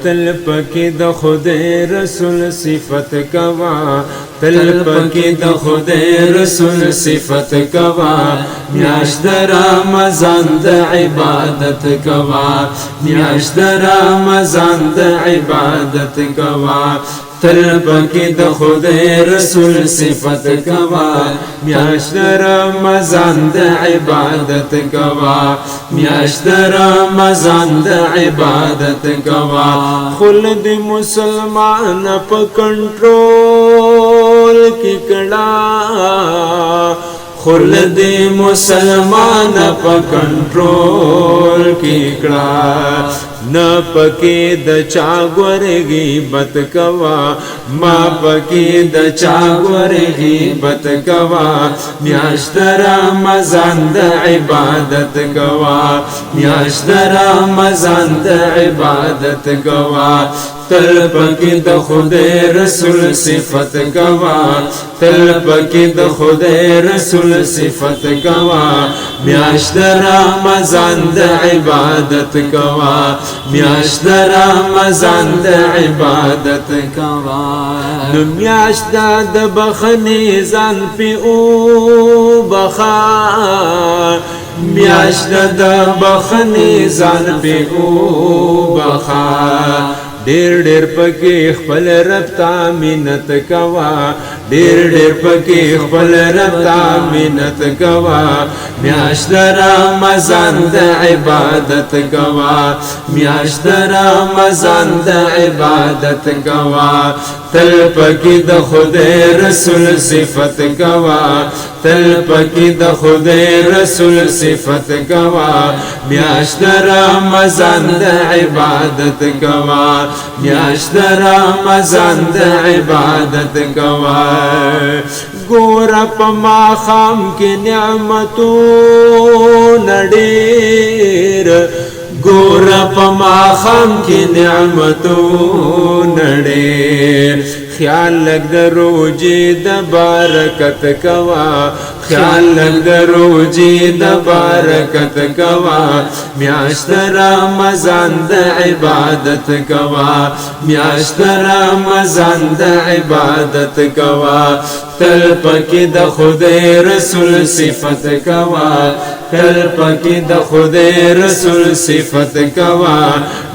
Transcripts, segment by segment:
تل پکی د خدای رسول صفت کوا تل پکی د خدای رسول صفت کوا میاشت د رمضان د عبادت کوا میاشت د رمضان د عبادت کوا تل پکی د خدای رسول صفت کوا میاشت رمضان د عبادت کوا میاشت رمضان د عبادت کوا خلد مسلمان په کنټرول کې کړه خلد مسلمان په کنټرول کې کړه نہ پکی د چاغور غیبت کوا ما پکی د چاغور غیبت کوا میاشت رمضان د عبادت کوا میاشت رمضان د عبادت کوا تل پکی د خدای رسول صفت کوا تل پکی د خدای رسول صفت کوا میاشت رمضان د عبادت کوا میاشت رمضان د عبادت کوا نو میاشت د بخنی ځان په او بخا میاشت د بخنی ځان په او بخا ډېر ډېر پکې خپل رب ته منت کوا ډېر ډېر پکې خپل رب ته منت کوا میاشت رمضان د عبادت کوا میاشت رمضان د عبادت کوا تل پکې د خدای رسول صفت کوا تل پکې د خدای رسول صفت کوا میاشت رمضان د عبادت کوا میاشت رمضان د عبادت کوا ګور په ماخام کې نعمتونه ډېر ګور په ماخام کې نعمتونه ډېر خیال لګ د روزې د برکت کوا خیال لګ د روزې د برکت کوا میاشت رمضان د عبادت کوا میاشت رمضان د عبادت کوا تل پکې د خدای رسول صفت کوا تل پکې د خدای رسول صفت کوا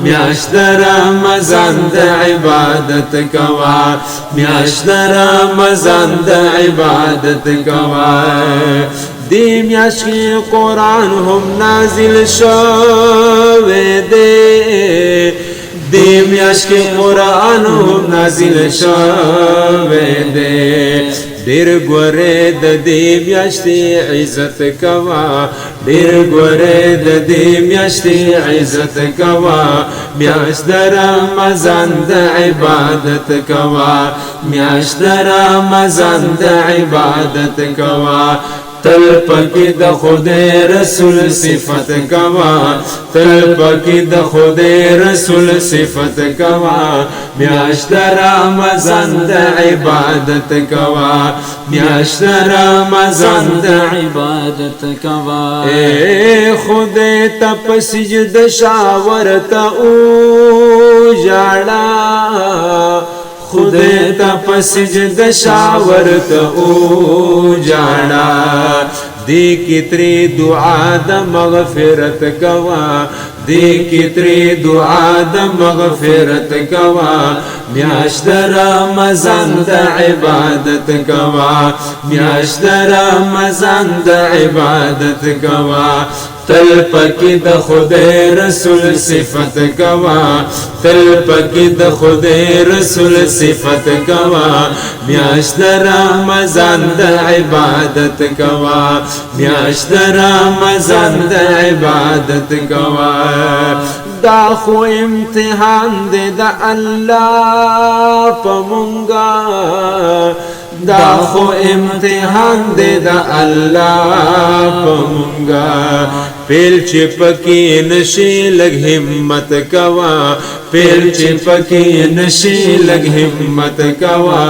میاشت رمضان د عبادت کوا میاشت رمضان د عبادت کوا دی میاشت کې قرآن هم نازل شوی دی دی میاشت کې قرآن هم نازل شوی دی ډېر ګورې د دې میاشتې عزت کوا ډېر ګورې د دې میاشتې عزت کوا میاشت د رمضان د عبادت کوا میاشت د رمضان د عبادت کوا تل پکی د خدای رسول صفت کوا تل پکی د خدای رسول صفت کوا میاشت رمضان د عبادت کوا میاشت رمضان د عبادت کوا اے خدای ته په سجده شاورته او جاړه خدای ته په سجده شاورته او جاړه دی کی تری دعا د مغفرت کوا دی کی تری دعا د مغفرت کوا میاشت رمضان د عبادت کوا میاشت رمضان د عبادت کوا تل پکی د خدای رسول صفت کوا تل پکی د خدای رسول صفت کوا میاشت رمضان د عبادت کوا میاشت رمضان د عبادت کوا دا خو امتحان دے دا اللہ پا مونگا دا خو امتحان دے دا اللہ پا مونگا پیل چپکی نشی لگ ہمت کوا پیل چپکی نشی لگ ہمت کوا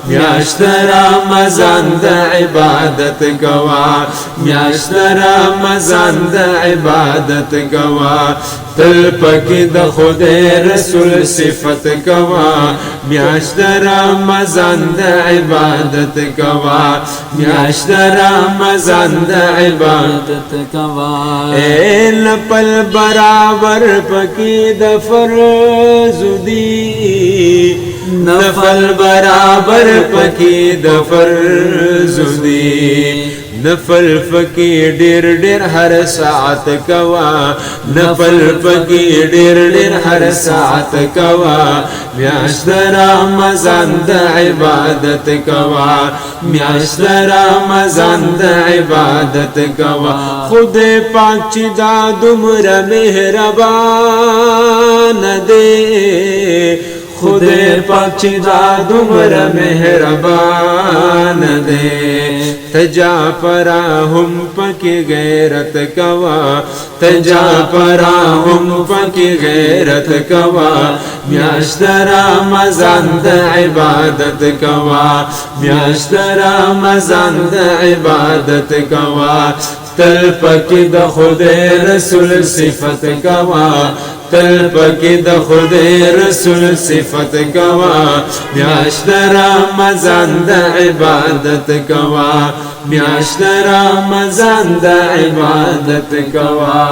میاشت رمضان دا عبادت کوا میاشت رمضان دا عبادت کوا تل پکی د خدای رسول صفت کوا میاشت رمضان د عبادت کوا میاشت رمضان د عبادت کوا اے لپل برابر پکی د فرض دی نفل برابر پکی د فرض دی نفل فکی ډیر ډیر هر ساعت کوا نفل فکی ډیر ډیر هر ساعت کوا میاشت رمضان د عبادت کوا میاشت رمضان د عبادت کوا خدای پاک چې دا دومره مهربان دی خدای پاک چې دا دومره مهربان دی تجا پراهم پکی غیرت کوا تجا پراهم پکی غیرت کوا میاشت رمضان د عبادت کوا میاشت رمضان د عبادت کوا تل پکی د خدای رسول صفت کوا تل پکی د خدای رسول صفت کوا میاشت رمضان د عبادت کوا میاشت رمضان د عبادت کوا